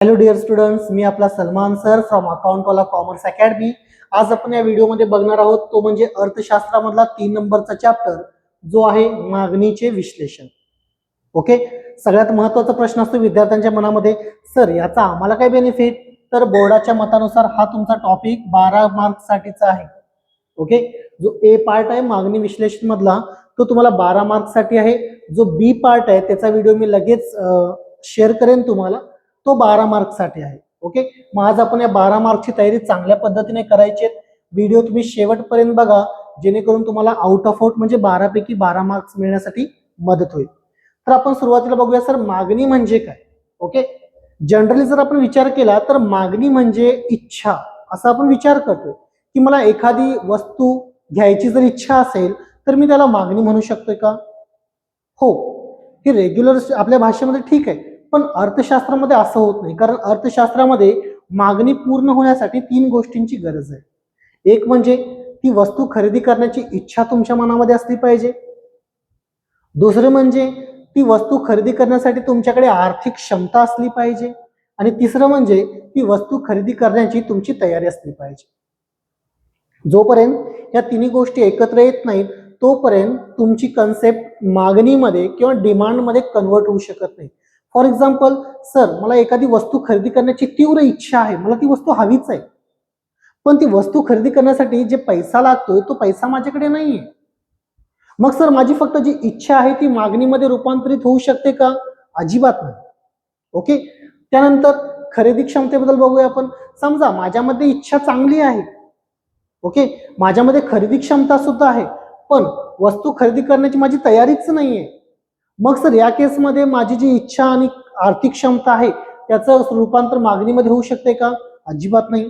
Hello dear students, मी आपला Salman sir from Accountwala commerce academy. आज आपण या व्हिडिओमध्ये बघणार आहोत तो म्हणजे अर्थशास्त्रामधला 3 नंबरचा चॅप्टर जो आहे मागणीचे विश्लेषण. ओके, सगळ्यात महत्त्वाचा प्रश्न असतो विद्यार्थ्यांच्या मनामध्ये, सर याचा आम्हाला काय बेनिफिट? तर बोर्डाच्या मतानुसार हा तुमचा टॉपिक 12 मार्क्स साठीचा आहे. ओके, जो ए पार्ट आहे मागणी विश्लेषण मधला तो तुम्हाला 12 मार्क्स साठी आहे. जो बी पार्ट आहे त्याचा व्हिडिओ मी लगेच शेअर करेन तुम्हाला, तो 12 मार्क्स साठी आहे. ओके, मग आज आपण या 12 मार्क्सची तयारी चांगल्या पद्धतीने करायची आहे. व्हिडिओ तुम्ही शेवटपर्यंत बघा जेणेकरून तुम्हाला आउट ऑफ आउट म्हणजे 12 पैकी 12 मार्क्स मिळण्यासाठी मदत होईल. तर आपण सुरुवातीला बघूया सर मागणी म्हणजे काय. ओके, जनरली जर आपण विचार केला तर मागणी म्हणजे इच्छा, असा आपण विचार करतो की मला एखादी वस्तू घ्यायची जर इच्छा असेल तर मी त्याला मागणी म्हणू शकतोय का? हो, ही रेग्युलर आपल्या भाषेमध्ये ठीक आहे, पण अर्थशास्त्रामध्ये असं होत नाही. कारण अर्थशास्त्रामध्ये मागणी पूर्ण होण्यासाठी 3 गोष्टींची गरज आहे. एक म्हणजे ती वस्तू खरेदी करण्याची इच्छा तुमच्या मनामध्ये असली पाहिजे. दुसरं म्हणजे ती वस्तू खरेदी करण्यासाठी तुमच्याकडे आर्थिक क्षमता असली पाहिजे. आणि तिसरं म्हणजे ती वस्तू खरेदी करण्याची तुमची तयारी असली पाहिजे. जोपर्यंत या तिन्ही गोष्टी एकत्र येत नाहीत तोपर्यंत तुमची कन्सेप्ट मागणीमध्ये किंवा डिमांडमध्ये कन्वर्ट होऊ शकत नाही. फॉर एक्झाम्पल, सर मला एखादी वस्तू खरेदी करण्याची तीव्र इच्छा आहे, मला ती वस्तू हवीच आहे, पण ती वस्तू खरेदी करण्यासाठी जे पैसा लागतोय तो पैसा माझ्याकडे नाहीये. मग सर माझी फक्त जी इच्छा आहे ती मागणीमध्ये रूपांतरित होऊ शकते का? अजिबात नाही. ओके, त्यानंतर खरेदी क्षमतेबद्दल बघूया आपण. समजा माझ्यामध्ये इच्छा चांगली आहे, ओके, माझ्यामध्ये खरेदी क्षमता सुद्धा आहे, पण वस्तू खरेदी करण्याची माझी तयारीच नाहीये. मग सर या केसमध्ये माझी जी इच्छा आणि आर्थिक क्षमता आहे त्याचं रूपांतर मागणीमध्ये होऊ शकते का? अजिबात नाही.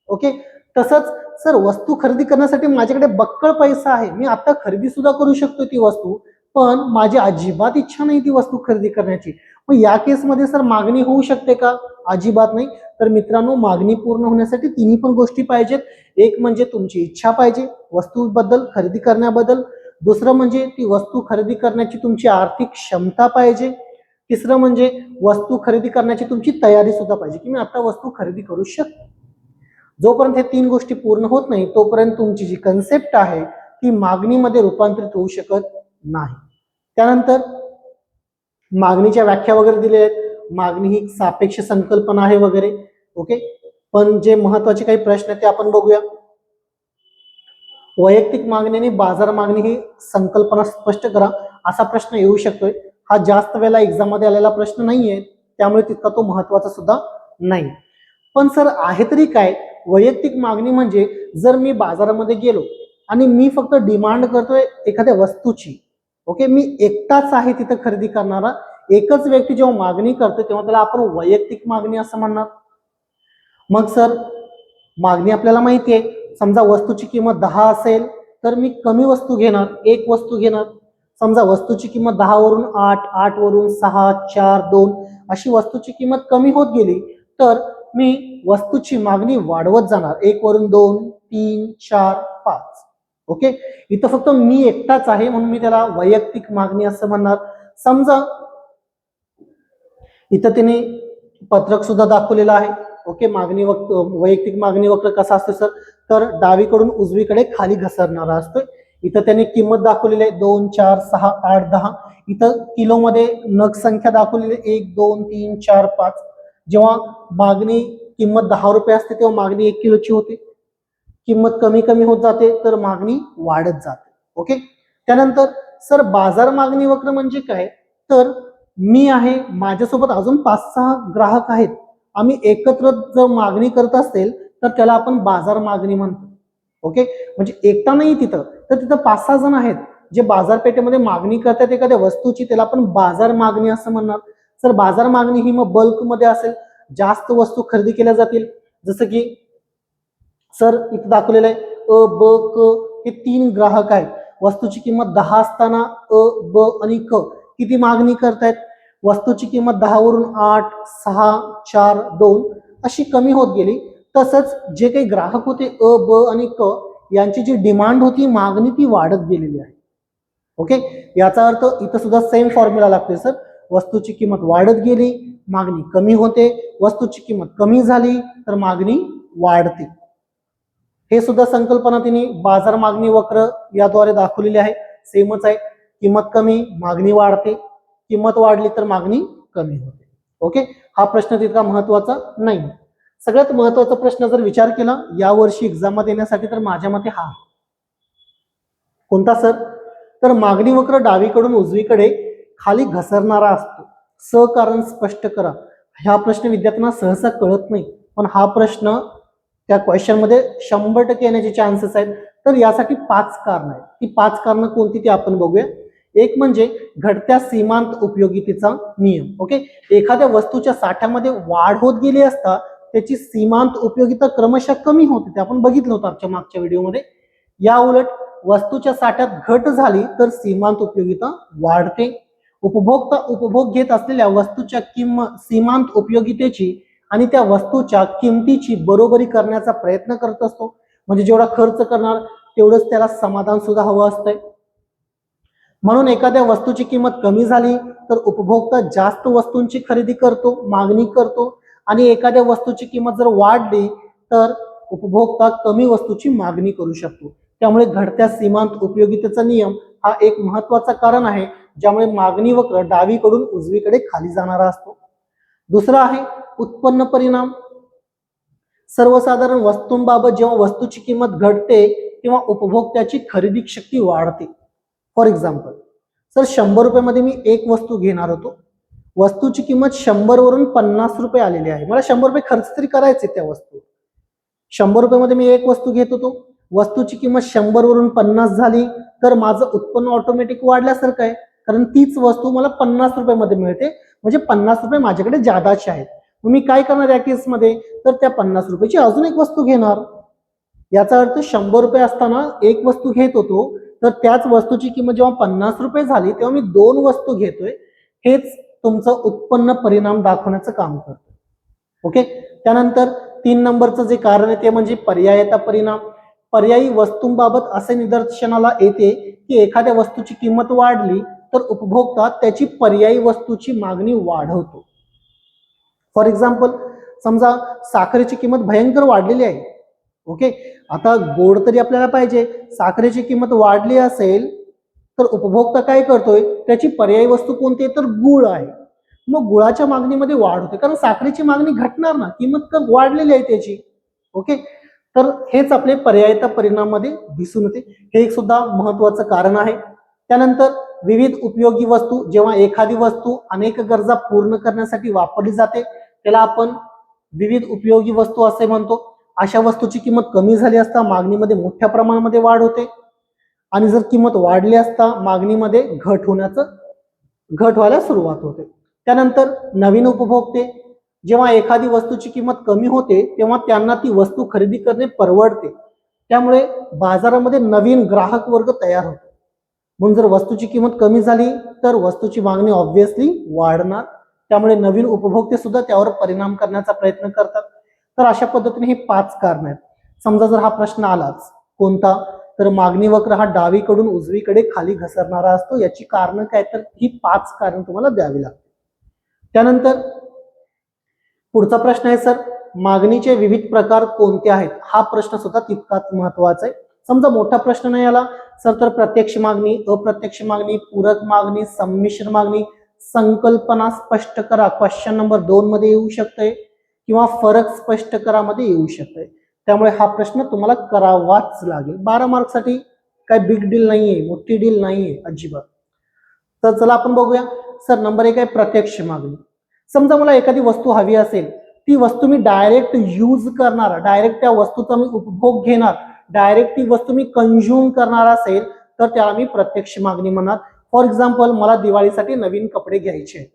ओके, तसंच सर वस्तू खरेदी करण्यासाठी माझ्याकडे बक्कळ पैसा आहे, मी आता खरेदी सुद्धा करू शकतो ती वस्तू, पण माझी अजिबात इच्छा नाही ती वस्तू खरेदी करण्याची. मग या केसमध्ये सर मागणी होऊ शकते का? अजिबात नाही. तर मित्रांनो, मागणी पूर्ण होण्यासाठी तिन्ही पण गोष्टी पाहिजेत. एक म्हणजे तुमची इच्छा पाहिजे वस्तूबद्दल खरेदी करण्याबद्दल, दुसरं म्हणजे ती वस्तू खरेदी करण्याची तुमची आर्थिक क्षमता पाहिजे, तिसरं म्हणजे वस्तू खरेदी करण्याची तुमची तयारी सुद्धा पाहिजे की मी आता वस्तू खरेदी करू शकतो. जोपर्यंत हे 3 गोष्टी पूर्ण होत नाही तोपर्यंत तुमची जी कन्सेप्ट आहे ती मागणीमध्ये रूपांतरित होऊ शकत नाही. त्यानंतर मागणीच्या व्याख्या वगैरे दिल्या आहेत. मागणी ही सापेक्ष संकल्पना आहे वगैरे. ओके, पण जे महत्वाचे काही प्रश्न आहेत ते आपण बघूया. वैयक्तिक मागणी आणि बाजार मागणी ही संकल्पना स्पष्ट करा, असा प्रश्न येऊ शकतोय. हा जास्त वेळेला एक्झाम मध्ये आलेला प्रश्न नाहीये, त्यामुळे तितका तो महत्वाचा सुद्धा नाही. पण सर आहे तरी काय? वैयक्तिक मागणी म्हणजे जर मी बाजारामध्ये गेलो आणि मी फक्त डिमांड करतोय एखाद्या वस्तूची, ओके, मी एकटाच आहे तिथं खरेदी करणारा, एकच व्यक्ती जेव्हा मागणी करतो तेव्हा त्याला आपण वैयक्तिक मागणी असं म्हणणार. मग सर मागणी आपल्याला माहिती आहे, समजा वस्तूची किंमत 10 असेल तर मी कमी वस्तू घेणार, एक वस्तू घेणार. समजा वस्तूची किंमत 10 वरून 8, 8 वरून 6, 4, 2 अशी वस्तूची किंमत कमी होत गेली तर मी वस्तूची मागणी वाढवत जाणार, 1 वरून 2, 3, 4, 5. ओके, इथं फक्त मी एकटाच आहे म्हणून मी त्याला वैयक्तिक मागणी असं म्हणणार. समजा इथं तिने पत्रक सुद्धा दाखवलेलं आहे. ओके, मागणी वैयक्तिक मागणी वक्र कसा असतो सर, तर डावीकडून उजवीकडे खाली घसरणारा असतोय. इथं त्याने किंमत दाखवलेली आहे 2, 4, 6, 8, 10. इथं किलोमध्ये नग संख्या दाखवलेली 1, 2, 3, 4, 5. जेव्हा मागणी किंमत 10 रुपये असते तेव्हा मागणी 1 किलोची होते. किंमत कमी कमी होत जाते तर मागणी वाढत जाते. ओके, त्यानंतर सर बाजार मागणी वक्र म्हणजे काय, तर मी आहे, माझ्यासोबत अजून 5-6 ग्राहक आहेत, आम्ही एकत्र जर मागणी करत असेल तर त्याला आपण बाजार मागणी म्हणतो. ओके, म्हणजे एकटा नाही तिथं, तर तिथं 5-6 जण आहेत जे बाजारपेठेमध्ये मागणी करतात एखाद्या वस्तूची, त्याला आपण बाजार मागणी असं म्हणणार. सर बाजार मागणी ही मग बल्क मध्ये असेल, जास्त वस्तू खरेदी केल्या जातील. जसं की सर इथं दाखवलेलं आहे अ ब क हे 3 ग्राहक आहेत, वस्तूची किंमत 10 असताना अ ब आणि क किती मागणी करतायत, वस्तूची किंमत 10 वरून 8, 6, 4, 2 अशी कमी होत गेली. तसंच जे काही ग्राहक होते अ ब आणि क यांची जी डिमांड होती मागणी ती वाढत गेलेली आहे. ओके, याचा अर्थ इथं सुद्धा सेम फॉर्म्युला लागतोय सर, वस्तूची किंमत वाढत गेली, मागणी कमी होते, वस्तूची किंमत कमी झाली तर मागणी वाढते. हे सुद्धा संकल्पना तिने बाजार मागणी वक्र याद्वारे दाखवलेली आहे. सेमच आहे, किंमत कमी मागणी वाढते, किंमत वाढली तर मागणी कमी होते. ओके, हा प्रश्न तितका महत्वाचा नाही. सगळ्यात महत्वाचा प्रश्न जर विचार केला यावर्षी एक्झाम देण्यासाठी तर माझ्या मते हा कोणता सर, तर मागणी वक्र डावीकडून उजवीकडे खाली घसरणारा असतो, सकारण स्पष्ट करा. हा प्रश्न विद्यार्थ्यांना सहसा कळत नाही, पण हा प्रश्न त्या क्वेश्चन मध्ये 100% येण्याचे चान्सेस आहेत. तर यासाठी 5 कारण आहेत. ती 5 कारण कोणती ते आपण बघूया. एक म्हणजे घटत्या सीमांत उपयोगितेचा नियम. ओके, एखाद्या वस्तूच्या साठ्यामध्ये वाढ होत गेली असता त्याची सीमांत उपयोगिता क्रमशः कमी होते, ते आपण बघितलं होतं आजच्या मागच्या व्हिडिओमध्ये. या उलट वस्तूच्या साठ्यात घट झाली तर सीमांत उपयोगिता वाढते. उपभोक्ता उपभोग घेत असलेल्या वस्तूच्या सीमांत उपयोगितेची आणि त्या वस्तूच्या किमतीची बरोबरी करण्याचा प्रयत्न करत असतो. म्हणजे जेवढा खर्च करणार तेवढंच त्याला समाधान सुद्धा हवं असतंय. म्हणून एखाद्या वस्तूची किंमत कमी झाली तर उपभोक्ता जास्त वस्तूंची खरेदी करतो, मागणी करतो, आणि एखाद्या वस्तूची किंमत जर वाढली तर उपभोक्ता कमी वस्तूची मागणी करू शकतो. त्यामुळे घटत्या सीमांत उपयोगितेचा नियम हा एक महत्वाचा कारण आहे, ज्यामुळे मागणी वक्र डावीकडून उजवीकडे खाली जाणारा असतो. दुसरा आहे उत्पन्न परिणाम. सर्वसाधारण वस्तूंबाबत जेव्हा वस्तूची किंमत घटते तेव्हा उपभोक्त्याची खरेदी शक्ती वाढते. फॉर एक्झाम्पल, सर 100 रुपयामध्ये मी एक वस्तू घेणार होतो, वस्तूची किंमत 100 वरून 50 रुपये आलेली आहे, मला 100 रुपये खर्च तरी करायचे त्या वस्तू. 100 रुपयामध्ये मी एक वस्तू घेत होतो, वस्तूची किंमत 100 वरून 50 झाली तर माझं उत्पन्न ऑटोमॅटिक वाढल्यासारखं आहे, कारण तीच वस्तू मला 50 रुपयामध्ये मिळते, म्हणजे 50 रुपये माझ्याकडे जादाचे आहेत. मी काय करणार या केसमध्ये, तर त्या 50 रुपयाची अजून एक वस्तू घेणार. याचा अर्थ 100 रुपये असताना एक वस्तू घेत होतो, तर त्याच वस्तूची किंमत जेव्हा 50 रुपये झाली तेव्हा मी 2 वस्तू घेतोय. हेच तुमचं उत्पन्न परिणाम दाखवण्याचं काम करतं. ओके, त्यानंतर 3 नंबरचं जे कारण आहे ते म्हणजे पर्यायता परिणाम. पर्यायी वस्तूंबाबत असे निदर्शनाला येते की एखाद्या वस्तूची किंमत वाढली तर उपभोक्ता त्याची पर्यायी वस्तूची मागणी वाढवतो. फॉर एक्झाम्पल, समजा साखरेची किंमत भयंकर वाढलेली आहे. ओके, आता गोड तरी आपल्याला पाहिजे, साखरेची किंमत वाढली असेल तर उपभोक्ता काय करतोय, त्याची पर्यायी वस्तू कोणती आहे, तर गुळ आहे. मग गुळाच्या मागणीमध्ये वाढ होते, कारण साखरेची मागणी घटणार ना, किंमत वाढलेली आहे त्याची. ओके, तर हेच आपले पर्यायता परिणामामध्ये दिसून येते. हे एक सुद्धा महत्वाचं कारण आहे. त्यानंतर विविध उपयोगी वस्तू. जेव्हा एखादी वस्तू अनेक गरजा पूर्ण करण्यासाठी वापरली जाते त्याला आपण विविध उपयोगी वस्तू असे म्हणतो. अशा वस्तूची किंमत कमी झाली असता मागणीमध्ये मोठ्या प्रमाणामध्ये वाढ होते, आणि जर किंमत वाढली असता मागणीमध्ये घट व्हायला सुरुवात होते. त्यानंतर नवीन उपभोक्ते. जेव्हा एखादी वस्तूची किंमत कमी होते तेव्हा त्यांना ती वस्तू खरेदी करणे परवडते, त्यामुळे बाजारामध्ये नवीन ग्राहक वर्ग तयार होतो. म्हणून जर वस्तूची किंमत कमी झाली तर वस्तूची मागणी ऑब्व्हियसली वाढणार, त्यामुळे नवीन उपभोक्ते सुद्धा त्यावर परिणाम करण्याचा प्रयत्न करतात. तर अशा पद्धतीने हे 5 कारण आहेत. समजा जर हा प्रश्न आलाच कोणता, तर मागणी वक्र हा डावीकडून उजवीकडे खाली घसरणारा असतो. याची कारण काय, तर ही 5 कारण तुम्हाला द्यावी लागतील. त्यानंतर पुढचा प्रश्न आहे, सर मागणीचे विविध प्रकार कोणते आहेत. हा प्रश्न सुद्धा तितकाच महत्वाचा आहे. समजा मोठा प्रश्न नाही आला सर तर प्रत्यक्ष मागणी, अप्रत्यक्ष मागणी, पूरक मागणी, संमिश्र मागणी, संकल्पना स्पष्ट करा क्वेश्चन नंबर 2 मध्ये येऊ शकते, किंवा फरक स्पष्ट करा मध्ये येऊ शकते. त्यामुळे हा प्रश्न तुम्हाला करावाच लागेल. 12 मार्कसाठी काय बिग डील नाहीये, मोठी डील नाहीये अजिबात. तर चला आपण बघूया. सर नंबर 1 आहे प्रत्यक्ष मागणी. समजा मला एखादी वस्तू हवी असेल, ती वस्तू मी डायरेक्ट यूज करणार, डायरेक्ट त्या वस्तूचा मी उपभोग घेणार, डायरेक्ट ती वस्तू मी कंझ्युम करणार असेल तर त्याला मी प्रत्यक्ष मागणी म्हणणार. फॉर एक्झाम्पल, मला दिवाळीसाठी नवीन कपडे घ्यायचे,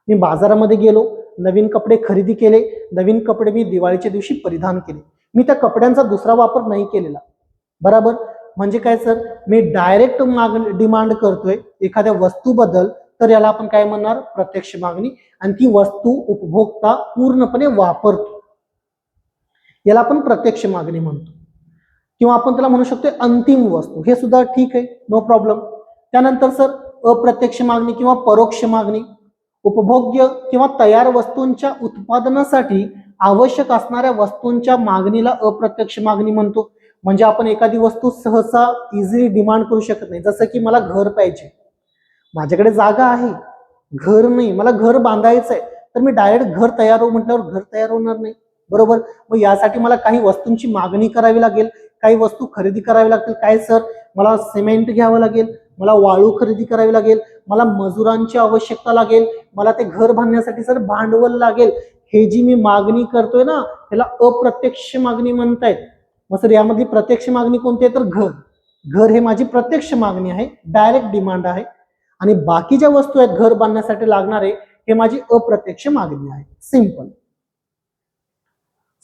मी बाजारामध्ये गेलो, नवीन कपडे खरेदी केले, नवीन कपडे मी दिवाळीच्या दिवशी परिधान केले, मी त्या कपड्यांचा दुसरा वापर नाही केलेला. बरोबर, म्हणजे काय सर, मी डायरेक्ट डिमांड करतोय एखाद्या वस्तूबद्दल, तर याला आपण काय म्हणणार, प्रत्यक्ष मागणी. आणि ती वस्तू उपभोक्ता पूर्णपणे वापरतो, याला आपण प्रत्यक्ष मागणी म्हणतो. किंवा आपण त्याला म्हणू शकतो अंतिम वस्तू, हे सुद्धा ठीक आहे, नो प्रॉब्लेम. त्यानंतर सर अप्रत्यक्ष मागणी किंवा परोक्ष मागणी. उपभोग्य किंवा तयार वस्तूंच्या उत्पादनासाठी आवश्यक असणाऱ्या वस्तूंच्या मागणीला अप्रत्यक्ष मागणी म्हणतो. म्हणजे आपण एखादी वस्तू सहसा इझिली डिमांड करू शकत नाही. जसं की मला घर पाहिजे, माझ्याकडे जागा आहे, घर नाही, मला घर बांधायचं आहे, तर मी डायरेक्ट घर तयार हो म्हटल्यावर घर तयार होणार नाही, बरोबर. मग यासाठी मला काही वस्तूंची मागणी करावी लागेल, काही वस्तू खरेदी करावी लागतील. काय सर, मला सिमेंट घ्यावं लागेल, मला वाळू खरेदी करावी लागेल, मला मजुरांची आवश्यकता लागेल, मला ते घर बांधण्यासाठी सर भांडवल लागेल. हे जी मी मागणी करतोय ना, त्याला अप्रत्यक्ष मागणी म्हणतायत. मग सर यामधली प्रत्यक्ष मागणी कोणती आहे, तर घर. घर हे माझी प्रत्यक्ष मागणी आहे, डायरेक्ट डिमांड आहे. आणि बाकी ज्या वस्तू आहेत घर बांधण्यासाठी लागणारे, हे माझी अप्रत्यक्ष मागणी आहे. सिंपल.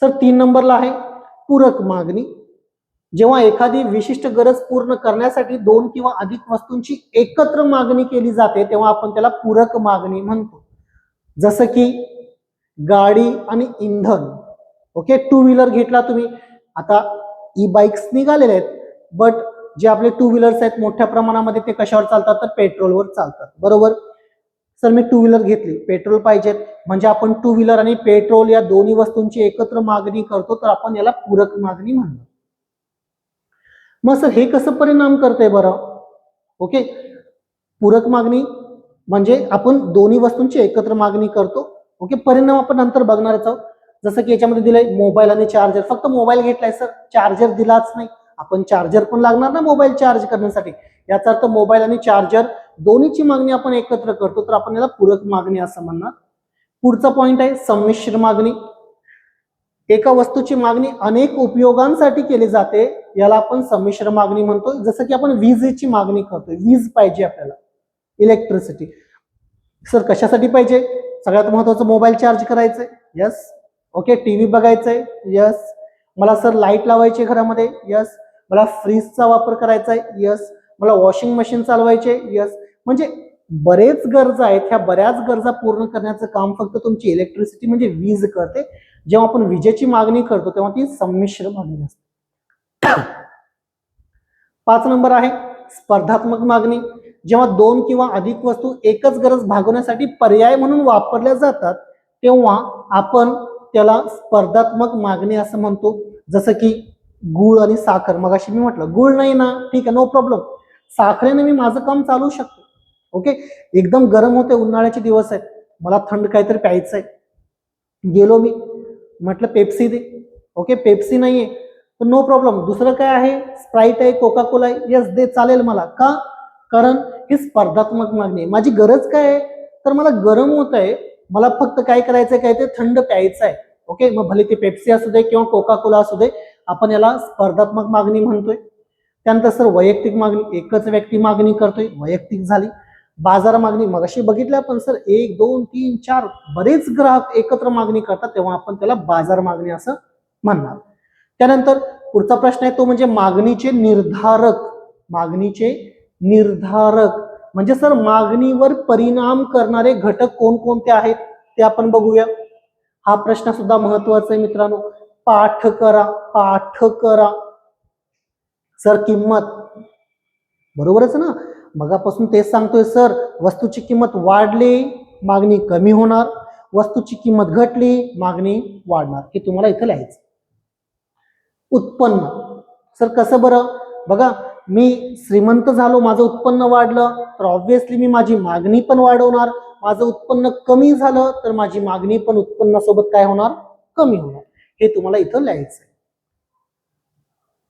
सर 3 नंबरला आहे पूरक मागणी. जेव्हा एखादी विशिष्ट गरज पूर्ण करण्यासाठी 2 किंवा अधिक वस्तूंची एकत्र मागणी केली जाते, तेव्हा आपण त्याला पूरक मागणी म्हणतो. जसं की गाडी आणि इंधन. ओके, 2 व्हीलर घेतला तुम्ही, आता ई बाईक्स निघालेले आहेत, बट जे आपले 2 व्हीलर्स आहेत मोठ्या प्रमाणामध्ये ते कशावर चालतात, तर पेट्रोलवर चालतात, बरोबर. सर मी 2 व्हीलर घेतली, पेट्रोल पाहिजेत, म्हणजे आपण 2 व्हीलर आणि पेट्रोल या दोन्ही वस्तूंची एकत्र मागणी करतो, तर आपण याला पूरक मागणी म्हणतो. मग सर हे कसं परिणाम करतंय बरं. ओके, पूरक मागणी म्हणजे आपण दोन्ही वस्तूंची एकत्र मागणी करतो. ओके, परिणाम आपण नंतर बघणारच आहोत. जसं की याच्यामध्ये दिलंय मोबाईल आणि चार्जर. फक्त मोबाईल घेतलाय सर, चार्जर दिलाच नाही. आपण चार्जर पण लागणार ना मोबाईल चार्ज करण्यासाठी. याचा अर्थ मोबाईल आणि चार्जर दोन्हीची मागणी आपण एकत्र करतो, तर आपण याला पूरक मागणी असं म्हणणार. पुढचा पॉइंट आहे संमिश्र मागणी. एका वस्तूची मागणी अनेक उपयोगांसाठी केली जाते, याला आपण संमिश्र मागणी म्हणतो. जसं की आपण विजेची मागणी करतोय, वीज पाहिजे आपल्याला, इलेक्ट्रिसिटी. सर कशासाठी पाहिजे, सगळ्यात महत्वाचं मोबाईल चार्ज करायचंय, यस. ओके, टीव्ही बघायचंय, यस. मला सर लाईट लावायची घरामध्ये, यस. मला फ्रीजचा वापर करायचा आहे, यस. मला वॉशिंग मशीन चालवायचे, यस. म्हणजे बरेच गरजा आहेत, ह्या बऱ्याच गरजा पूर्ण करण्याचं काम फक्त तुमची इलेक्ट्रिसिटी म्हणजे वीज करते. जेव्हा आपण विजेची मागणी करतो तेव्हा ती संमिश्र मागणी असते. 5 नंबर आहे स्पर्धात्मक मागणी. जेव्हा 2 किंवा अधिक वस्तू एकच गरज भागवण्यासाठी पर्याय म्हणून वापरल्या जातात, तेव्हा आपण त्याला स्पर्धात्मक मागणी असं म्हणतो. जसं की गूळ आणि साखर. मगाशी मी म्हटलं गुळ नाही ना, ठीक आहे, नो प्रॉब्लेम, साखरेने मी माझं काम चालू शकतो. ओके, एकदम गरम होते, उन्हाळ्याचे दिवस आहेत, मला थंड काहीतरी प्यायचं आहे, गेलो मी, म्हटलं पेप्सी दे. ओके, पेप्सी नाहीये तर नो प्रॉब्लेम, दुसरं काय आहे, स्प्राईट आहे, कोका कोला आहे, यस दे, चालेल मला. का, कारण ही स्पर्धात्मक मागणी आहे. माझी गरज काय आहे, तर मला गरम होत आहे, मला फक्त काय करायचंय, काय ते थंड प्यायचं आहे. ओके, मग भले ते पेप्सी असू दे किंवा कोका कोला असू दे, आपण याला स्पर्धात्मक मागणी म्हणतोय. त्यानंतर सर वैयक्तिक मागणी. एकच व्यक्ती मागणी करतोय, वैयक्तिक झाली. बाजार मागणी मगाशी बघितलं आपण सर, 1 2 3 4 बरेच ग्राहक एकत्र मागणी करतात, तेव्हा आपण त्याला बाजार मागणी असं म्हणणार. त्यानंतर पुढचा प्रश्न आहे तो म्हणजे मागणीचे निर्धारक. मागणीचे निर्धारक म्हणजे सर मागणीवर परिणाम करणारे घटक कोणकोणते आहेत ते आपण बघूया. हा प्रश्न सुद्धा महत्वाचा आहे मित्रांनो. पाठ करा, पाठ करा. सर किंमत, बरोबरच ना, मगापासून तेच सांगतोय सर, वस्तूची किंमत वाढली मागणी कमी होणार, वस्तूची किंमत घटली मागणी वाढणार. हे तुम्हाला इथं लिहायचं. उत्पन्न. सर कसं बरं, बघा मी श्रीमंत झालो, माझं उत्पन्न वाढलं, तर ऑब्व्हियसली मी माझी मागणी पण वाढवणार. माझं उत्पन्न कमी झालं तर माझी मागणी पण उत्पन्नासोबत काय होणार, कमी होणार. हे तुम्हाला इथं लिहायचं.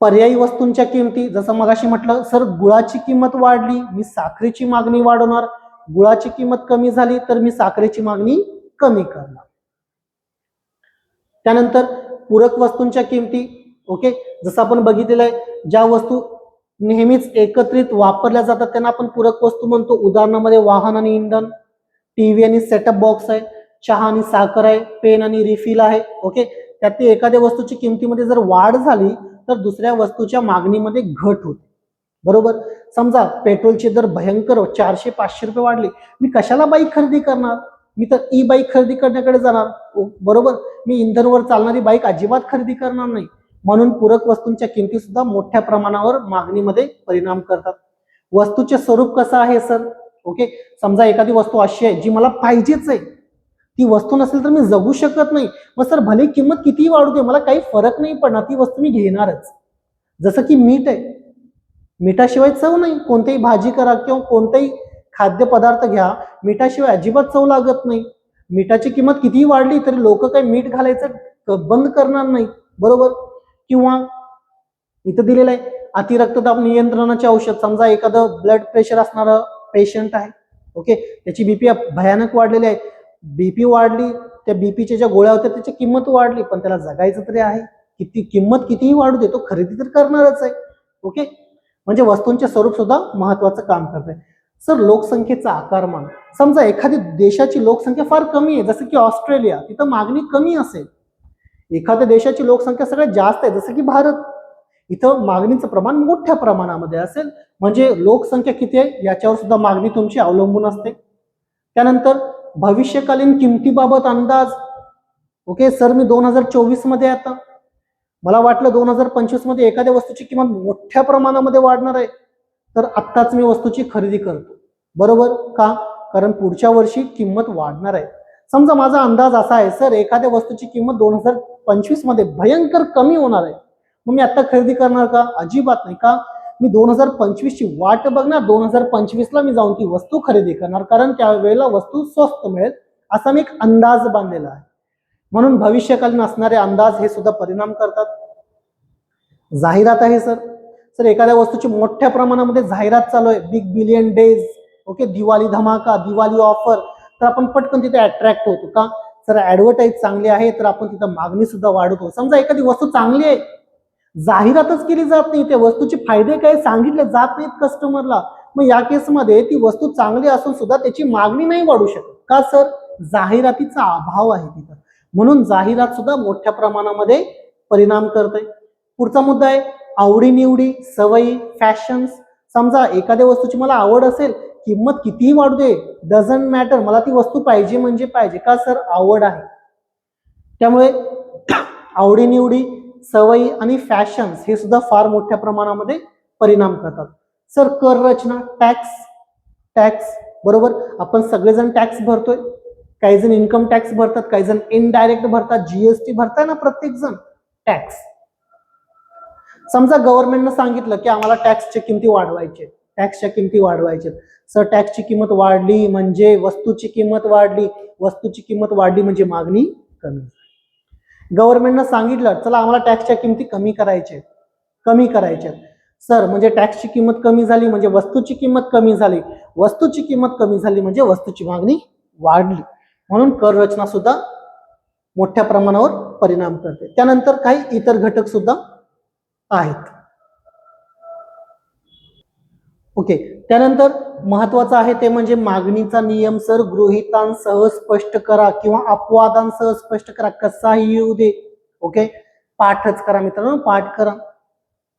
पर्यायी वस्तूंच्या किमती. जसं मगाशी म्हटलं सर, गुळाची किंमत वाढली, मी साखरेची मागणी वाढवणार. गुळाची किंमत कमी झाली तर मी साखरेची मागणी कमी करणार. त्यानंतर पूरक वस्तूंच्या किमती. ओके, जसं आपण बघितलेलं आहे, ज्या वस्तू नेहमीच एकत्रित वापरल्या जातात त्यांना आपण पूरक वस्तू म्हणतो. उदाहरणामध्ये वाहन आणि इंधन, टीव्ही आणि सेटअप बॉक्स आहे, चहा आणि साखर आहे, पेन आणि रिफिल आहे. ओके, त्यात एखाद्या वस्तूची किमतीमध्ये जर वाढ झाली तर दुसऱ्या वस्तूच्या मागणीमध्ये घट होते, बरोबर. समजा पेट्रोलचे दर भयंकर 400-500 रुपये वाढले, मी कशाला बाईक खरेदी करणार, मी तर ई बाईक खरेदी करण्याकडे जाणार, बरोबर. मी इंधनवर चालणारी बाईक अजिबात खरेदी करणार नाही. म्हणून पूरक वस्तूंच्या किमती सुद्धा मोठ्या प्रमाणावर मागणीमध्ये परिणाम करतात. वस्तूचे स्वरूप कसं आहे सर, ओके, समजा एखादी वस्तू अशी आहे जी मला पाहिजेच आहे, ती वस्तू नसेल तर मी जगू शकत नाही, मग सर भले किंमत कितीही वाढू दे, मला काही फरक नाही पडणार, ती वस्तू मी घेणारच. जसं की मीठ आहे, मिठाशिवाय चव नाही. कोणतीही भाजी करा किंवा कोणताही खाद्यपदार्थ घ्या, मिठाशिवाय अजिबात चव लागत नाही. मिठाची किंमत कितीही वाढली तरी लोक काही मीठ घालायचं बंद करणार नाही, बरोबर. किंवा इथं दिलेलं आहे अतिरक्तदाब नियंत्रणाचे औषध. समजा एखादं ब्लड प्रेशर असणारं पेशंट आहे, ओके, त्याची बीपी भयानक वाढलेली आहे, बीपी वाढली, त्या बीपीच्या ज्या गोळ्या होत्या त्याची किंमत वाढली, पण त्याला जगायचं तरी आहे. किती किंमत कितीही वाढू दे, तो खरेदी तर करणारच आहे. ओके, म्हणजे वस्तूंचे स्वरूप सुद्धा महत्वाचं काम करते. सर लोकसंख्येचा आकारमान, समजा एखादी देशाची लोकसंख्या फार कमी आहे, जसं की ऑस्ट्रेलिया, तिथं मागणी कमी असेल. एखाद्या देशाची लोकसंख्या सगळ्यात जास्त आहे, जसं की भारत, इथं मागणीचं प्रमाण मोठ्या प्रमाणामध्ये असेल. म्हणजे लोकसंख्या किती आहे याच्यावर सुद्धा मागणी तुमची अवलंबून असते. त्यानंतर भविष्यकालीन किमतीबाबत अंदाज. ओके सर, मी 2024 मध्ये आता मला वाटलं 2025 मध्ये एखाद्या वस्तूची किंमत मोठ्या प्रमाणामध्ये वाढणार आहे, तर आत्ताच मी वस्तूची खरेदी करतो, बरोबर. का? कारण पुढच्या वर्षी किंमत वाढणार आहे. समजा माझा अंदाज असा आहे, सर एखाद्या वस्तूची किंमत 2025 मध्ये भयंकर कमी होणार आहे, मग मी आता खरेदी करणार का? अजिबात नाही. का? मी 2025 ची वाट बघणार, 2025 ला मी जाऊन ती वस्तू खरेदी करणार, कारण त्यावेळेला वस्तू स्वस्त मिळेल असा मी एक अंदाज बांधलेला आहे. म्हणून भविष्यकालीन असणारे अंदाज हे सुद्धा परिणाम करतात. जाहिरात आहे सर, सर एखाद्या वस्तूची मोठ्या प्रमाणामध्ये जाहिरात चालू आहे, big billion days, okay, Diwali धमाका, दिवाळी ऑफर, तर आपण पटकन तिथे अट्रॅक्ट होतो. का? सर ऍडव्हर्टाईज चांगली आहे तर आपण तिथं मागणी सुद्धा वाढवतो. समजा एखादी वस्तू चांगली आहे, जाहिरातच केली जात नाही, त्या वस्तूचे फायदे काय सांगितले जात नाहीत कस्टमरला, मग या केसमध्ये ती वस्तू चांगली असून सुद्धा त्याची मागणी नाही वाढू शकत. का सर? जाहिरातीचा अभाव आहे तिथं. म्हणून जाहिरात सुद्धा मोठ्या प्रमाणामध्ये परिणाम करते. पुढचा मुद्दा आहे आवडीनिवडी, सवयी, फॅशन्स. समजा एखाद्या वस्तूची मला आवड असेल, किंमत कितीही वाढू दे, डझंट मॅटर, मला ती वस्तू पाहिजे म्हणजे पाहिजे. का सर? आवड आहे. त्यामुळे आवडीनिवडी, सवयी आणि फॅशन्स हे सुद्धा फार मोठ्या प्रमाणामध्ये परिणाम करतात. सर कर रचना, टॅक्स, टॅक्स, बरोबर. आपण सगळेजण टॅक्स भरतोय, काही जण इन्कम टॅक्स भरतात, काही जण इनडायरेक्ट भरतात, जीएसटी भरताय ना प्रत्येक जण, टॅक्स. समजा गव्हर्नमेंटनं सांगितलं की आम्हाला टॅक्सच्या किमती वाढवायचे, टॅक्सच्या किमती वाढवायचे, सर टॅक्सची किंमत वाढली म्हणजे वस्तूची किंमत वाढली, वस्तूची किंमत वाढली म्हणजे मागणी कमी. गव्हर्नमेंटनं सांगितलं चला आम्हाला टॅक्सच्या किमती कमी करायच्या, सर म्हणजे टॅक्सची किंमत कमी झाली म्हणजे वस्तूची किंमत कमी झाली, वस्तूची किंमत कमी झाली म्हणजे वस्तूची मागणी वाढली. म्हणून कर रचना सुद्धा मोठ्या प्रमाणावर परिणाम करते. त्यानंतर काही इतर घटक सुद्धा आहेत. ओके, त्यानंतर महत्वाचं आहे ते म्हणजे मागणीचा नियम. सर गृहितांसह स्पष्ट करा किंवा अपवादांसह स्पष्ट करा, कसाही येऊ दे. ओके, पाठच करा मित्रांनो, पाठ करा.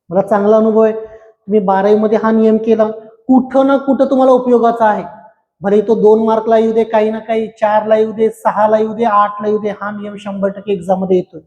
मला चांगला अनुभव आहे, तुम्ही 12वी मध्ये हा नियम केला, कुठं ना कुठं तुम्हाला उपयोगाचा आहे. भले तो 2 मार्कला येऊ दे, काही ना काही 4 ला येऊ दे, 6 ला येऊ दे, 8 ला येऊ दे, हा नियम 100% एक्झाम मध्ये येतोय.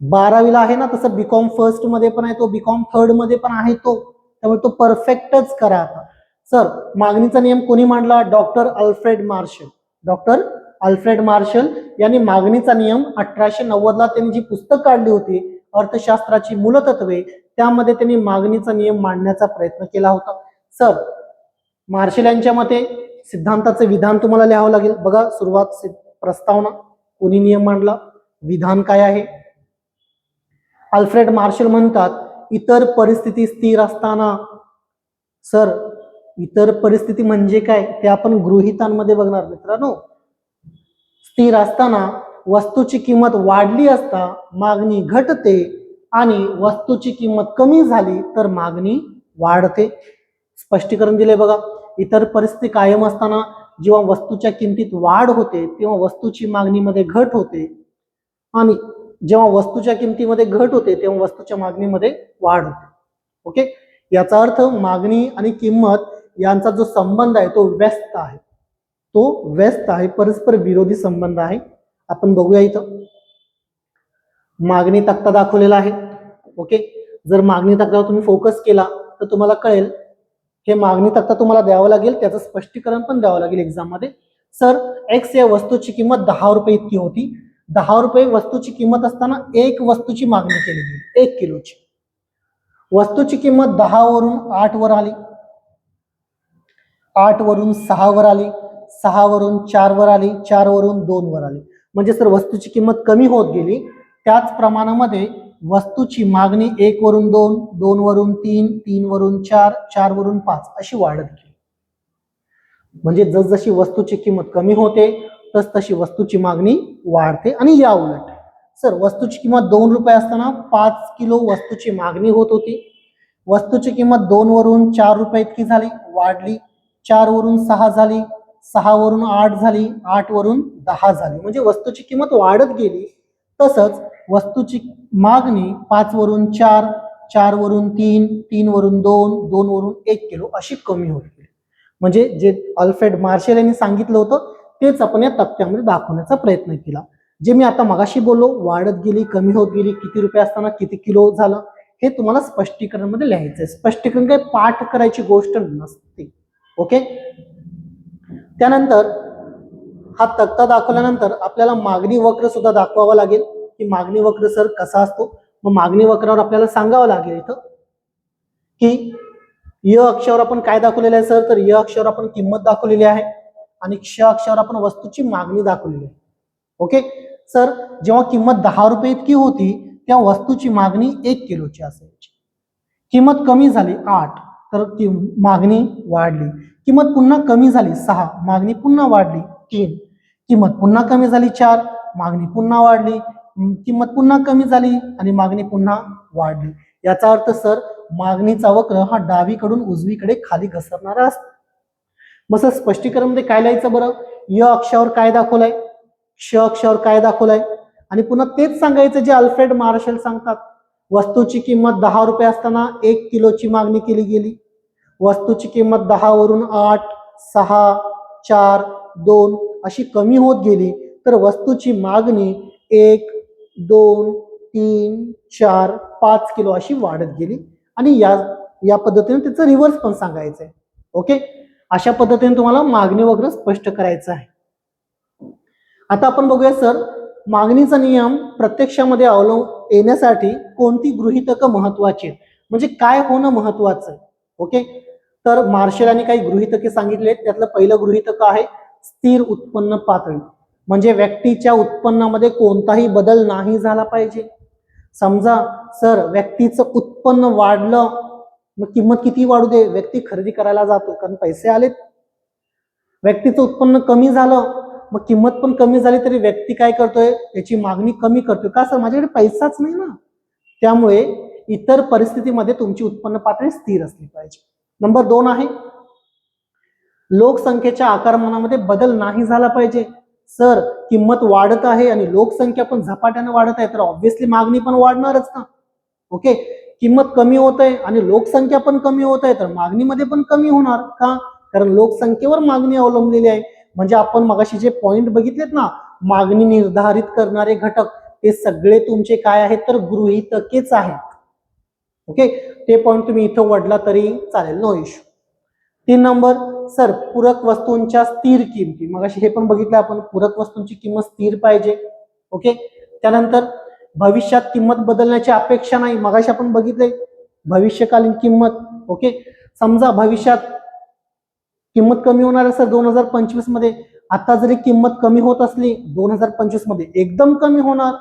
12वीला आहे ना, तसं बीकॉम फर्स्ट मध्ये पण आहे तो, बीकॉम थर्ड मध्ये पण आहे तो, त्यामुळे तो परफेक्टच करा आता. सर मागणीचा नियम कोणी मांडला? Doctor Alfred Marshall. Doctor Alfred Marshall यांनी मागणीचा नियम 1890 ला त्यांनी जी पुस्तक काढली होती अर्थशास्त्राची मूलतत्वे, त्यामध्ये त्यांनी मागणीचा नियम मांडण्याचा प्रयत्न केला होता. सर मार्शल यांच्या मते सिद्धांताचे विधान तुम्हाला लिहावं लागेल. बघा सुरुवात, प्रस्तावना, कोणी नियम मांडला, विधान काय आहे. अल्फ्रेड मार्शल म्हणतात इतर परिस्थिती स्थिर असताना. सर इतर परिस्थिती म्हणजे काय ते आपण गृहितांमध्ये बघणार मित्रांनो. स्थिर असताना वस्तूची किंमत वाढली असता मागणी घटते आणि वस्तूची किंमत कमी झाली तर मागणी वाढते. स्पष्टीकरण दिले बघा. इतर परिस्थिती कायम असताना जेव्हा वस्तूच्या किमतीत वाढ होते तेव्हा वस्तूची मागणीमध्ये घट होते, आणि जेव्हा वस्तूच्या किमतीमध्ये घट होते तेव्हा वस्तूच्या मागणीमध्ये वाढ होते. ओके, याचा अर्थ मागणी आणि किंमत यांचा जो संबंध आहे तो व्यस्त आहे, तो व्यस्त आहे, परस्पर विरोधी संबंध आहे. आपण बघूया इथं मागणी तक्ता दाखवलेला आहे. ओके, जर मागणी तक्त्यावर तुम्ही फोकस केला तर तुम्हाला कळेल हे मागणी तक्ता तुम्हाला द्यावं लागेल, त्याचं स्पष्टीकरण पण द्यावं लागेल एक्झाम मध्ये. सर एक्स या वस्तूची किंमत 10 रुपये इतकी होती. 10 रुपये वस्तूची किंमत असताना एक वस्तूची मागणी केली गेली 1 किलोची. वस्तूची किंमत 10 वरून 8 वर आली, 8 वरून 6 वर आली, 6 वरून 4 वर आली, 4 वरून 2 वर आली. म्हणजे सर वस्तूची किंमत कमी होत गेली, त्याच प्रमाणामध्ये वस्तूची मागणी 1 वरून 2, 2 वरून 3, 3 वरून 4, 4 वरून 5 अशी वाढत गेली. म्हणजे जसजशी वस्तूची किंमत कमी होते तशी वस्तूची मागणी वाढते. आणि या उलट सर वस्तूची किंमत 2 रुपये असताना 5 किलो वस्तूची मागणी होत होती. वस्तूची किंमत 2 वरून 4 रुपये इतकी झाली, वाढली. 4 वरून 6 झाली, 6 वरून 8 झाली, 8 वरून 10 झाली. म्हणजे वस्तूची किंमत वाढत गेली. तसंच वस्तूची मागणी 5 वरून 4, 4 वरून 3, 3 वरून 2, 2 वरून 1 किलो अशी कमी होत गेली. म्हणजे जे अल्फ्रेड मार्शल यांनी सांगितलं होतं तेच आपण या तक्त्यामध्ये दाखवण्याचा प्रयत्न केला. जे मी आता मगाशी बोललो, वाढत गेली, कमी होत गेली, किती रुपये असताना किती किलो झालं, हे तुम्हाला स्पष्टीकरण मध्ये लिहायचंय. स्पष्टीकरण काही पाठ करायची गोष्ट नसते. ओके. त्यानंतर हा तक्ता दाखवल्यानंतर आपल्याला मागणी वक्र सुद्धा दाखवावा लागेल की मागणी वक्र सर कसा असतो. मग मागणी वक्रावर आपल्याला सांगावं लागेल इथं की य अक्षावर आपण काय दाखवलेलं आहे सर, तर य अक्षावर आपण किंमत दाखवलेली आहे आणि क्ष अक्षावर आपण वस्तूची मागणी दाखवलेली आहे. ओके सर, जेव्हा किंमत 10 रुपये इतकी होती तेव्हा वस्तूची मागणी 1 किलोची असायची. किंमत कमी झाली 8 तर मागणी वाढली. किंमत पुन्हा कमी झाली 6, मागणी पुन्हा वाढली 3. किंमत पुन्हा कमी झाली 4, मागणी पुन्हा वाढली. किंमत पुन्हा कमी झाली आणि मागणी पुन्हा वाढली. याचा अर्थ सर मागणीचा वक्र हा डावीकडून उजवीकडे खाली घसरणारा असतो. मग सर स्पष्टीकरण मध्ये काय लिहायचं बरं, य अक्षावर काय दाखवलंय, क्ष अक्षावर काय दाखवलंय आणि पुन्हा तेच सांगायचं जे अल्फ्रेड मार्शल सांगतात. वस्तूची किंमत 10 रुपये असताना 1 किलोची मागणी केली गेली. वस्तूची किंमत 10 वरून 8, 6, 4, 2 अशी कमी होत गेली तर वस्तूची मागणी 1, 2, 3, 4, 5 किलो अशी वाढत गेली. आणि या पद्धतीने त्याचं रिव्हर्स पण सांगायचंय. ओके, अशा पद्धतीने तुम्हाला मागणी वक्र स्पष्ट करायचं आहे. आता आपण बघूया सर मागणीचा नियम प्रत्यक्षामध्ये येण्यासाठी कोणती गृहीतकं महत्वाची आहेत, म्हणजे काय होणं महत्वाचं आहे. ओके, तर मार्शल यांनी काही गृहीतके सांगितले. त्यातलं पहिलं गृहीतक आहे स्थिर उत्पन्न पातळी, म्हणजे व्यक्तीच्या उत्पन्नामध्ये कोणताही बदल नाही झाला पाहिजे. समजा सर व्यक्तीचं उत्पन्न वाढलं, मग किंमत किती वाढू दे, व्यक्ती खरेदी करायला जातो कारण पैसे आलेत. व्यक्तीचं उत्पन्न कमी झालं, मग किंमत पण कमी झाली तरी व्यक्ती काय करतोय, त्याची मागणी कमी करतोय. का सर, माझ्याकडे पैसाच नाही ना. त्यामुळे इतर परिस्थितीमध्ये तुमची उत्पन्न पातळी स्थिर असली पाहिजे. नंबर 2 आहे लोकसंख्येच्या आकारमानामध्ये बदल नाही झाला पाहिजे. सर किंमत वाढत आहे आणि लोकसंख्या पण झपाट्याने वाढत आहे तर ऑब्व्हियसली मागणी पण वाढणारच ना. ओके, किंमत कमी होत आहे आणि लोकसंख्या पण कमी होत आहे तर मागणीमध्ये पण कमी होणार. का, कारण लोकसंख्येवर मागणी अवलंबलेली आहे. म्हणजे आपण मगाशी जे पॉइंट बघितलेत ना, मागणी निर्धारित करणारे घटक ते सगळे तुमचे काय आहेत, तर गृहीतकेच आहेत. ओके, ते पॉइंट तुम्ही इथं वडला तरी चालेल, नो इश्यू. 3 नंबर सर पूरक वस्तूंच्या स्थिर किमती, मगाशी हे पण बघितलं आपण, पूरक वस्तूंची किंमत स्थिर पाहिजे. ओके, त्यानंतर भविष्यात किंमत बदलण्याची अपेक्षा नाही, मगाशी आपण बघितले भविष्यकालीन किंमत. ओके, समजा भविष्यात किंमत कमी होणार आहे सर 2025 मध्ये, आता जरी किंमत कमी होत असली 2025 मध्ये एकदम कमी होणार,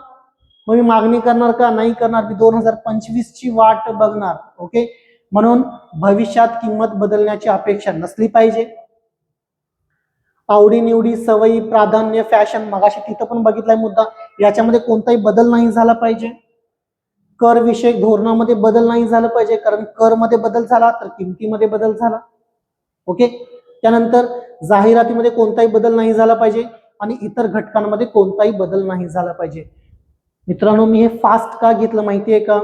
मग मी मागणी करणार का नाही करणार, मी 2025 ची वाट बघणार. ओके, म्हणून भविष्यात किंमत बदलण्याची अपेक्षा नसली पाहिजे. आवडीनिवडी, सवयी, प्राधान्य, फॅशन, मगाशी तिथं पण बघितलाय मुद्दा, याच्यामध्ये कोणताही बदल नाही झाला पाहिजे. कर विषयक धोरणामध्ये बदल नाही झाला पाहिजे, कारण कर मध्ये बदल झाला तर किमतीमध्ये बदल झाला. ओके, त्यानंतर जाहिरातीमध्ये कोणताही बदल नाही झाला पाहिजे आणि इतर घटकांमध्ये कोणताही बदल नाही झाला पाहिजे. मित्रांनो, मी हे फास्ट का घेतलं माहितीये का,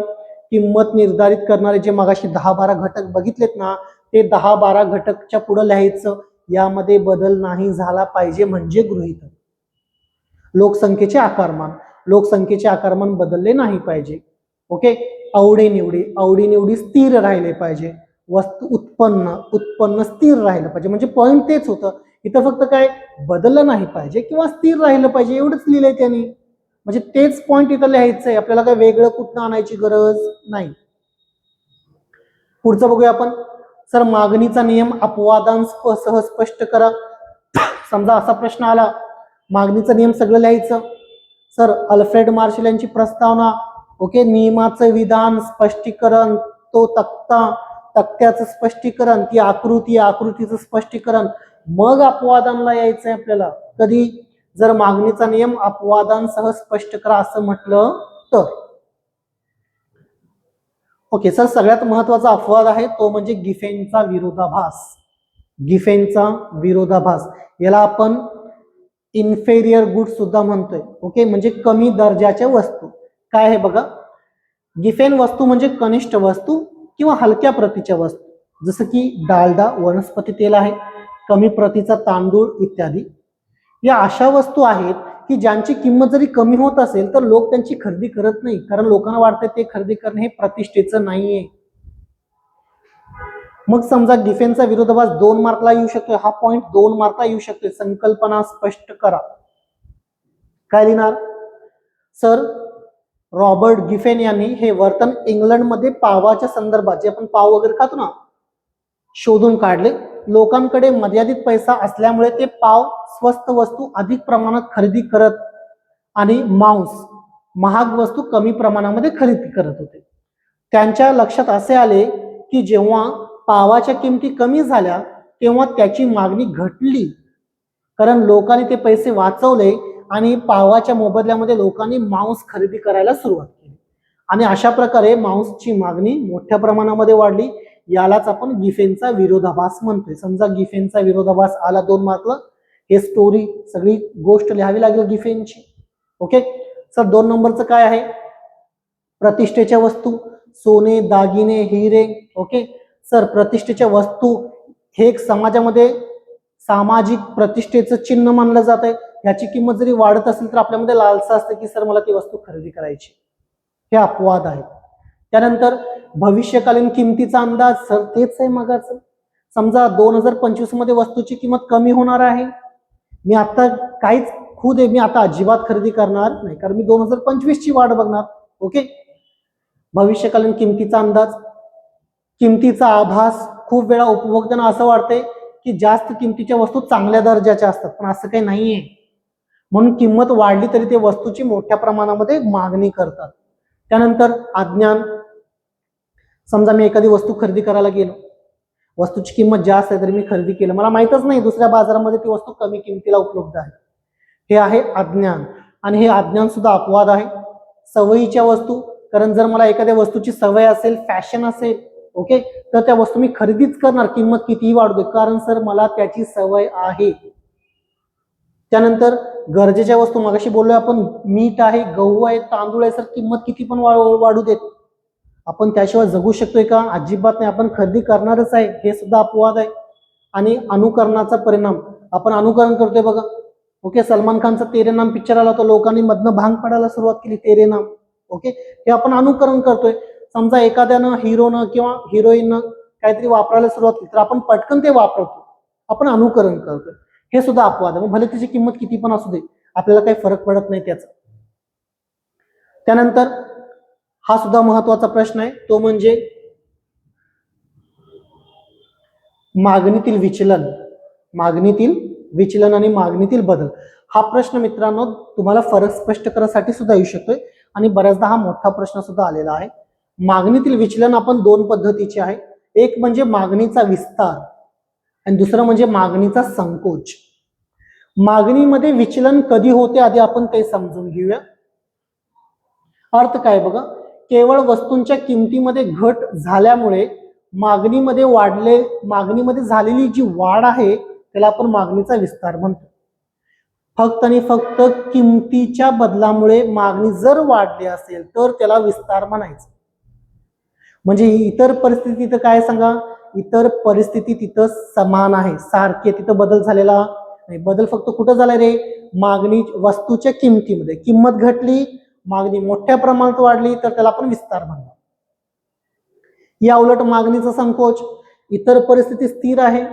किंमत निर्धारित करणारे जे मगाशी 10-12 घटक बघितलेत ना, ते 10-12 घटकच्या पुढे लिहायचं, यामध्ये बदल नाही झाला पाहिजे म्हणजे गृहीतक. लोकसंख्येचे आकारमान, लोकसंख्येचे आकारमान बदलले नाही पाहिजे. ओके, आवडीनिवडी, आवडीनिवडी स्थिर राहिले पाहिजे. वस्तू उत्पन्न उत्पन्न स्थिर राहिलं पाहिजे, म्हणजे पॉईंट तेच होतं. इथं फक्त काय बदललं नाही पाहिजे किंवा स्थिर राहिलं पाहिजे एवढंच लिहिलंय त्यांनी, म्हणजे तेच पॉईंट इथं लिहायचंय, आपल्याला काय वेगळं कुठं आणायची गरज नाही. पुढचं बघूया आपण. सर मागणीचा नियम अपवादांसह स्पष्ट करा. समजा असा प्रश्न आला, मागणीचा नियम सगळं लिहायचं. सर अल्फ्रेड मार्शल यांची प्रस्तावना, ओके, नियमाचं विधान, स्पष्टीकरण, तो तक्ता, तक्त्याचं स्पष्टीकरण, ती आकृती, आकृतीचं स्पष्टीकरण, मग अपवादांना यायचंय आपल्याला. कधी? जर मागणीचा नियम अपवादांसह स्पष्ट करा असं म्हटलं तर. ओके सर, सगळ्यात महत्वाचा अपवाद आहे तो म्हणजे गिफेनचा विरोधाभास. गिफेनचा विरोधाभास याला आपण इन्फेरियर गुड सुद्धा म्हणतोय. ओके, म्हणजे कमी दर्जाच्या वस्तू. काय आहे बघा, गिफेन वस्तू म्हणजे कनिष्ठ वस्तू किंवा हलक्या प्रतीच्या वस्तू, जसं की डालडा, वनस्पती तेल आहे, कमी प्रतीचा तांदूळ इत्यादी. या अशा वस्तू आहेत की ज्यांची किंमत जरी कमी होत असेल तर लोक त्यांची खरेदी करत नाही, कारण लोकांना वाटतं ते खरेदी करणे हे प्रतिष्ठेचं नाहीये. मग समजा गिफेनचा विरोधाभास 2 मार्कला येऊ शकतोय, हा पॉइंट 2 मार्कला येऊ शकतोय. संकल्पना स्पष्ट करा. काय लिहिणार? सर रॉबर्ट गिफेन यांनी हे वर्तन इंग्लंडमध्ये पावाच्या संदर्भात, जे आपण पाव वगैरे खातो ना, शोधून काढले. लोकांकडे मर्यादित पैसा असल्यामुळे ते पाव स्वस्त वस्तू अधिक प्रमाणात खरेदी करत आणि मांस महाग वस्तू कमी प्रमाणामध्ये खरेदी करत होते. त्यांच्या लक्षात असे आले की जेव्हा पावाच्या किमती कमी झाल्या तेव्हा त्याची मागणी घटली, कारण लोकांनी ते पैसे वाचवले आणि पावाच्या मोबदल्यामध्ये लोकांनी मांस खरेदी करायला सुरुवात केली आणि अशा प्रकारे मांसची मागणी मोठ्या प्रमाणामध्ये वाढली. यालाच आपण गिफेनचा विरोधाभास म्हणतोय. समजा गिफेनचा विरोधाभास आला 2 मार्कला, हे स्टोरी सगळी गोष्ट लिहावी लागेल गिफेनची. ओके सर, 2 नंबरचं काय आहे? प्रतिष्ठेच्या वस्तू, सोने, दागिने, हिरे. ओके सर, प्रतिष्ठेच्या वस्तू हे एक समाजामध्ये सामाजिक प्रतिष्ठेचं चिन्ह मानलं जात आहे. ह्याची किंमत जरी वाढत असेल तर आपल्यामध्ये लालसा असते की सर मला ती वस्तू खरेदी करायची. हे अपवाद आहे. त्यानंतर भविष्यकालीन किमतीचा अंदाज, सर तेच आहे मगाचं. समजा 2025 मध्ये वस्तूची किंमत कमी होणार आहे, मी आता काहीच खुद आहे, मी आता अजिबात खरेदी करणार नाही, कारण मी 2025 ची वाट बघणार. ओके, भविष्यकालीन किमतीचा अंदाज, किमतीचा आभास. खूप वेळा उपभोक्त्यांना असं वाटतंय की जास्त किमतीच्या वस्तू चांगल्या दर्जाच्या असतात, पण असं काही नाहीये. म्हणून किंमत वाढली तरी ते वस्तूची मोठ्या प्रमाणामध्ये मागणी करतात. त्यानंतर अज्ञान. समजा मी एखादी वस्तू खरेदी करायला गेलो, वस्तूची किंमत जास्त आहे तरी मी खरेदी केलं, मला माहितच नाही दुसऱ्या बाजारामध्ये ती वस्तू कमी किमतीला उपलब्ध आहे. हे आहे अज्ञान, आणि हे अज्ञान सुद्धा अपवाद आहे. सवयीच्या वस्तू, कारण जर मला एखाद्या वस्तूची सवय असेल, फॅशन असेल, ओके, तर त्या वस्तू मी खरेदीच करणार, किंमत कितीही वाढू दे, कारण सर मला त्याची सवय आहे. त्यानंतर गरजेच्या वस्तू, मगाशी बोललोय आपण, मीठ आहे, गहू आहे, तांदूळ आहे, सर किंमत किती पण वाढू देत, आपण त्याशिवाय जगू शकतोय का? अजिबात नाही, आपण खरेदी करणारच आहे. हे सुद्धा अपवाद आहे. आणि अनुकरणाचा परिणाम, आपण अनुकरण करतोय बघा. ओके, सलमान खानचा तेरे नाम पिक्चर आला होता, लोकांनी मधनं भांग पाडायला सुरुवात केली, तेरे नाम. ओके, हे आपण अनुकरण करतोय. समजा एखाद्यानं, हिरोनं किंवा हिरोईननं काहीतरी वापरायला सुरुवात केली तर आपण पटकन ते वापरतो, आपण अनुकरण करतोय. हे सुद्धा अपवाद आहे. भले त्याची किंमत किती पण असू दे, आपल्याला काही फरक पडत नाही त्याचा. त्यानंतर हा सुद्धा महत्वाचा प्रश्न आहे, तो म्हणजे मागणीतील विचलन. मागणीतील विचलन आणि मागणीतील बदल. हा प्रश्न मित्रांनो तुम्हाला फरक स्पष्ट करण्यासाठी सुद्धा येऊ शकतोय आणि बऱ्याचदा हा मोठा प्रश्न सुद्धा आलेला आहे. मागणीतील विचलन आपण 2 पद्धतीचे आहे. एक म्हणजे मागणीचा विस्तार आणि दुसरं म्हणजे मागणीचा संकोच. मागणीमध्ये विचलन कधी होते आधी आपण ते समजून घेऊया. अर्थ काय बघा, केवळ वस्तूंच्या किमतीमध्ये घट झाल्यामुळे मागणीमध्ये झालेली जी वाढ आहे त्याला आपण मागणीचा विस्तार म्हणतो. फक्त आणि फक्त किमतीच्या बदलामुळे मागणी जर वाढली असेल तर त्याला विस्तार म्हणायचं. म्हणजे इतर परिस्थिती तिथं काय सांगा, इतर परिस्थिती तिथं समान आहे, सारखे, तिथं बदल झालेला नाही. बदल फक्त कुठं झाला रे? मागणी, वस्तूच्या किमतीमध्ये किंमत घटली, मागणी मोठ्या प्रमाणात वाढली तर त्याला आपण विस्तार म्हणतो. या उलट मागणीचा संकोच, इतर परिस्थिती स्थिर आहे,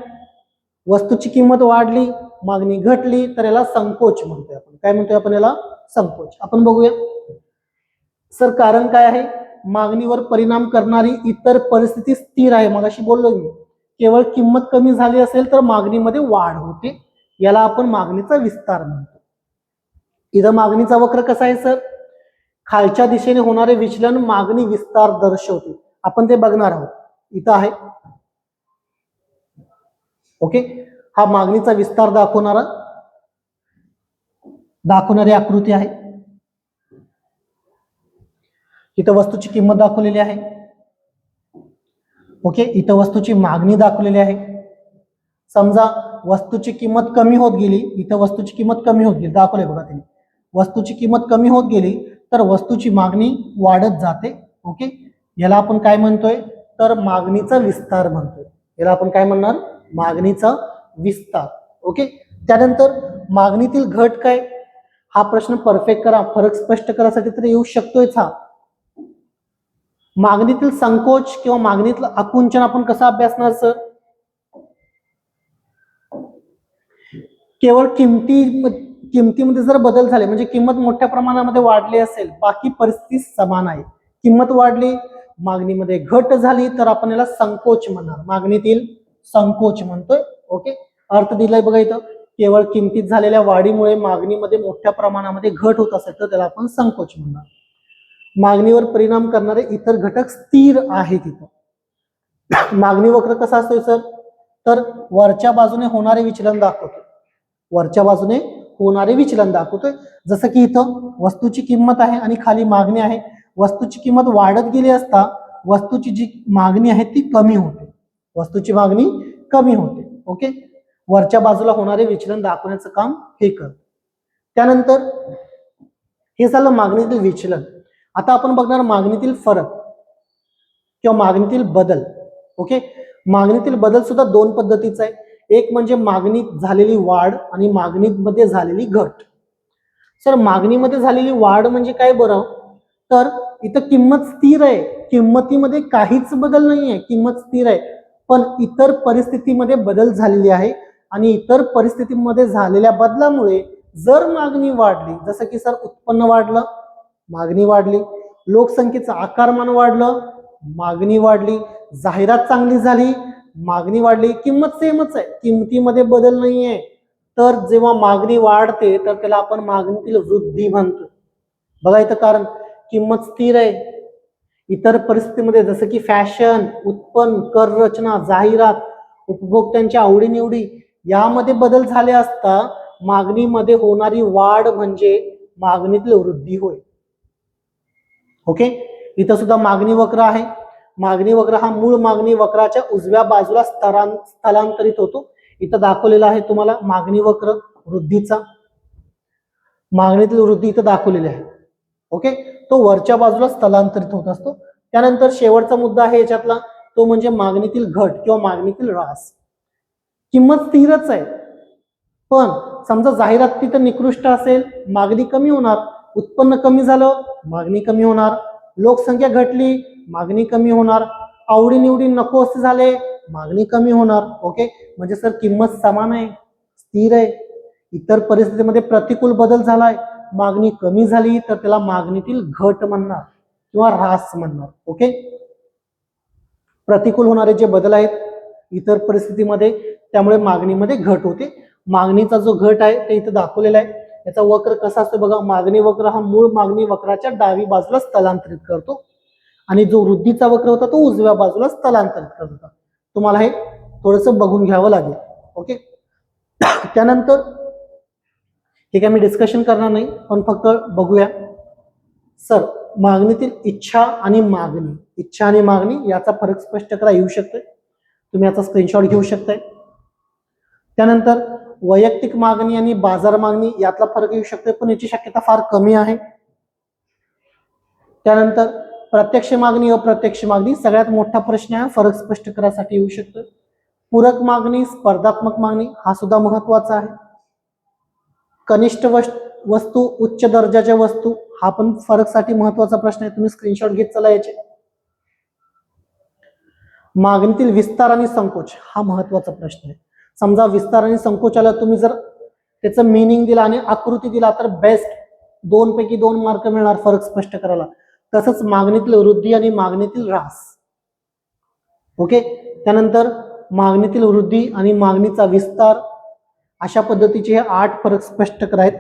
वस्तूची किंमत वाढली, मागणी घटली, तर याला संकोच म्हणतोय आपण. काय म्हणतोय आपण याला? संकोच. आपण बघूया सर कारण काय आहे? मागणीवर परिणाम करणारी इतर परिस्थिती स्थिर आहे. मगाशी बोललो मी, केवळ किंमत कमी झाली असेल तर मागणीमध्ये वाढ होते, याला आपण मागणीचा विस्तार म्हणतो. इथं मागणीचा वक्र कसा आहे सर? खालच्या दिशेने होणारे विचलन मागणी विस्तार दर्शवते. आपण ते बघणार आहोत. इथं आहे ओके. हा मागणीचा विस्तार दाखवणारी आकृती आहे. इथं वस्तूची किंमत दाखवलेली आहे ओके. इथं वस्तूची मागणी दाखवलेली आहे. समजा वस्तूची किंमत कमी होत गेली, इथं वस्तूची किंमत कमी होत गेली, दाखवले बघा त्यांनी. वस्तूची किंमत कमी होत गेली तर वस्तूची मागणी वाढत जाते ओके. याला आपण काय म्हणतोय? तर मागणीचा विस्तार म्हणतोय. याला आपण काय म्हणणार? मागणीचा विस्तार ओके. त्यानंतर मागणीतील घट काय? हा प्रश्न परफेक्ट करा, फरक स्पष्ट करासाठी तर येऊ शकतोयच हा. मागणीतील संकोच किंवा मागणीतलं आकुंचन आपण कसं अभ्यासणार सर? केवळ किमतीमध्ये जर बदल झाले, म्हणजे किंमत मोठ्या प्रमाणामध्ये वाढली असेल, बाकी परिस्थिती समान आहे, किंमत वाढली, मागणीमध्ये घट झाली, तर आपण याला संकोच म्हणणार. मागणीतील संकोच म्हणतोय ओके. अर्थ दिलाय बघा इथं, केवळ किमतीत झालेल्या वाढीमुळे मागणीमध्ये मोठ्या प्रमाणामध्ये घट होत असेल तर त्याला आपण संकोच म्हणणार. मागणीवर परिणाम करणारे इतर घटक स्थिर आहेत. तिथं मागणी वक्र कसा असतोय सर? तर वरच्या बाजूने होणारे विचलन दाखवतो. वरच्या बाजूने होणारे विचलन दाखवतोय. जसं की इथं वस्तूची किंमत आहे आणि खाली मागणी आहे. वस्तूची किंमत वाढत गेली असता वस्तूची जी मागणी आहे ती कमी होते. वस्तूची मागणी कमी होते ओके. वरच्या बाजूला होणारे विचलन दाखवण्याचं काम हे करतं. त्यानंतर हे झालं मागणीतील विचलन. आता आपण बघणार मागणीतील फरक किंवा मागणीतील बदल ओके. मागणीतील बदल सुद्धा दोन पद्धतीचा आहे. एक म्हणजे मागणीत झालेली वाढ आणि मागणीमध्ये झालेली घट. सर मागणीमध्ये झालेली वाढ म्हणजे काय बरं? तर इथं किंमत स्थिर आहे, किंमतीमध्ये काहीच बदल नाहीये, किंमत स्थिर आहे, पण इतर परिस्थितीमध्ये बदल झालेली आहे आणि इतर परिस्थितीमध्ये झालेल्या बदलामुळे जर मागणी वाढली, जसं की सर उत्पन्न वाढलं, मागणी वाढली, लोकसंख्येचं आकारमान वाढलं, मागणी वाढली, जाहिरात चांगली झाली, मागणी वाढली, किंमत सेमच आहे, किमतीमध्ये बदल नाहीये, तर जेव्हा मागणी वाढते तर त्याला आपण मागणीतील वृद्धी म्हणतो. बघा इथं कारण किंमत स्थिर आहे, इतर परिस्थितीमध्ये जसं की फॅशन, उत्पन्न, कर रचना, जाहिरात, उपभोक्त्यांच्या आवडीनिवडी यामध्ये बदल झाले असता मागणीमध्ये होणारी वाढ म्हणजे मागणीतील वृद्धी होय ओके. इथं सुद्धा मागणी वक्र आहे. मागणी वक्र हा मूळ मागणी वक्राच्या उजव्या बाजूला स्थलांतरित होतो. इथं दाखवलेला आहे तुम्हाला मागणी वक्र वृद्धीचा. मागणीतील वृद्धी इथं दाखवलेली आहे ओके. तो वरच्या बाजूला स्थलांतरित होत असतो. त्यानंतर शेवटचा मुद्दा आहे याच्यातला, तो म्हणजे मागणीतील घट किंवा मागणीतील ह्रास. किंमत स्थिरच आहे, पण समजा जाहिरात तिथं निकृष्ट असेल, मागणी कमी होणार, उत्पन्न कमी झालं, मागणी कमी होणार, लोकसंख्या घटली, मागणी कमी होणार, आवडीनिवडी नको असे झाले, मागणी कमी होणार ओके. म्हणजे सर किंमत समान आहे, स्थिर आहे, इतर परिस्थितीमध्ये प्रतिकूल बदल झालाय, मागणी कमी झाली, तर त्याला मागणीतील घट म्हणणार किंवा ह्रास म्हणणार ओके. प्रतिकूल होणारे जे बदल आहेत इतर परिस्थितीमध्ये, त्यामुळे मागणीमध्ये घट होते. मागणीचा जो घट आहे ते इथं दाखवलेला आहे. याचा वक्र कसा असतो बघा, मागणी वक्र हा मूळ मागणी वक्राच्या डावी बाजूला स्थलांतरित करतो आणि जो वृद्धीचा वक्र होता तो उजव्या बाजूला स्थलांतरित करत होता. तुम्हाला हे थोडस बघून घ्यावं लागेल ओके. त्यानंतर हे काय मी डिस्कशन करणार नाही, पण फक्त बघूया. सर मागणीतील इच्छा आणि मागणी याचा फरक स्पष्ट करा येऊ शकतोय, तुम्ही याचा स्क्रीनशॉट घेऊ शकताय. त्यानंतर वैयक्तिक मागणी आणि बाजार मागणी यातला फरक येऊ शकतोय, पण याची शक्यता फार कमी आहे. त्यानंतर प्रत्यक्ष मागणी अप्रत्यक्ष मागणी सगळ्यात मोठा प्रश्न आहे, फरक स्पष्ट करायसाठी येऊ शकतोय. पूरक मागणी, स्पर्धात्मक मागणी हा सुद्धा महत्वाचा आहे. कनिष्ठ वस्तू, उच्च दर्जाच्या वस्तू हा पण फरक साठी महत्वाचा प्रश्न आहे, तुम्ही स्क्रीनशॉट घेत चला याचे. मागणीतील विस्तार आणि संकोच हा महत्वाचा प्रश्न आहे. समजा विस्तार आणि संकोचाला तुम्ही जर त्याचं मिनिंग दिला आणि आकृती दिला तर बेस्ट 2 पैकी 2 मार्क मिळणार फरक स्पष्ट करायला. तसंच मागणीतील वृद्धी आणि मागणीतील ऱ्हास. ओके, त्यानंतर मागणीतील वृद्धी आणि मागणीचा विस्तार अशा पद्धतीचे हे 8 फरक स्पष्ट करायत.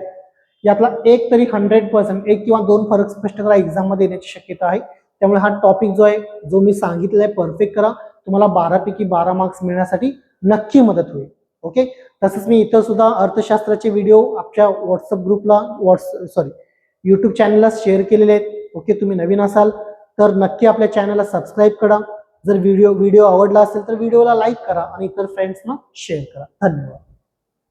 यातला एक तरी 100% 1 किंवा 2 फरक स्पष्ट करा एक्झाम मध्ये येण्याची शक्यता आहे. त्यामुळे हा टॉपिक जो आहे जो मी सांगितलाय परफेक्ट करा, तुम्हाला 12 पैकी 12 मार्क्स मिळण्यासाठी नक्की मदत होईल. ओके, तसंच मी इथं सुद्धा अर्थशास्त्राचे व्हिडिओ आपल्या व्हॉट्सअप ग्रुपला युट्यूब चॅनलला शेअर केलेले आहेत. ओके, तुम्ही नवीन असाल तर नक्की आपल्या चॅनलला सबस्क्राईब करा. जर व्हिडिओ आवडला असेल तर व्हिडिओला लाईक करा आणि इतर फ्रेंड्सना शेअर करा. धन्यवाद.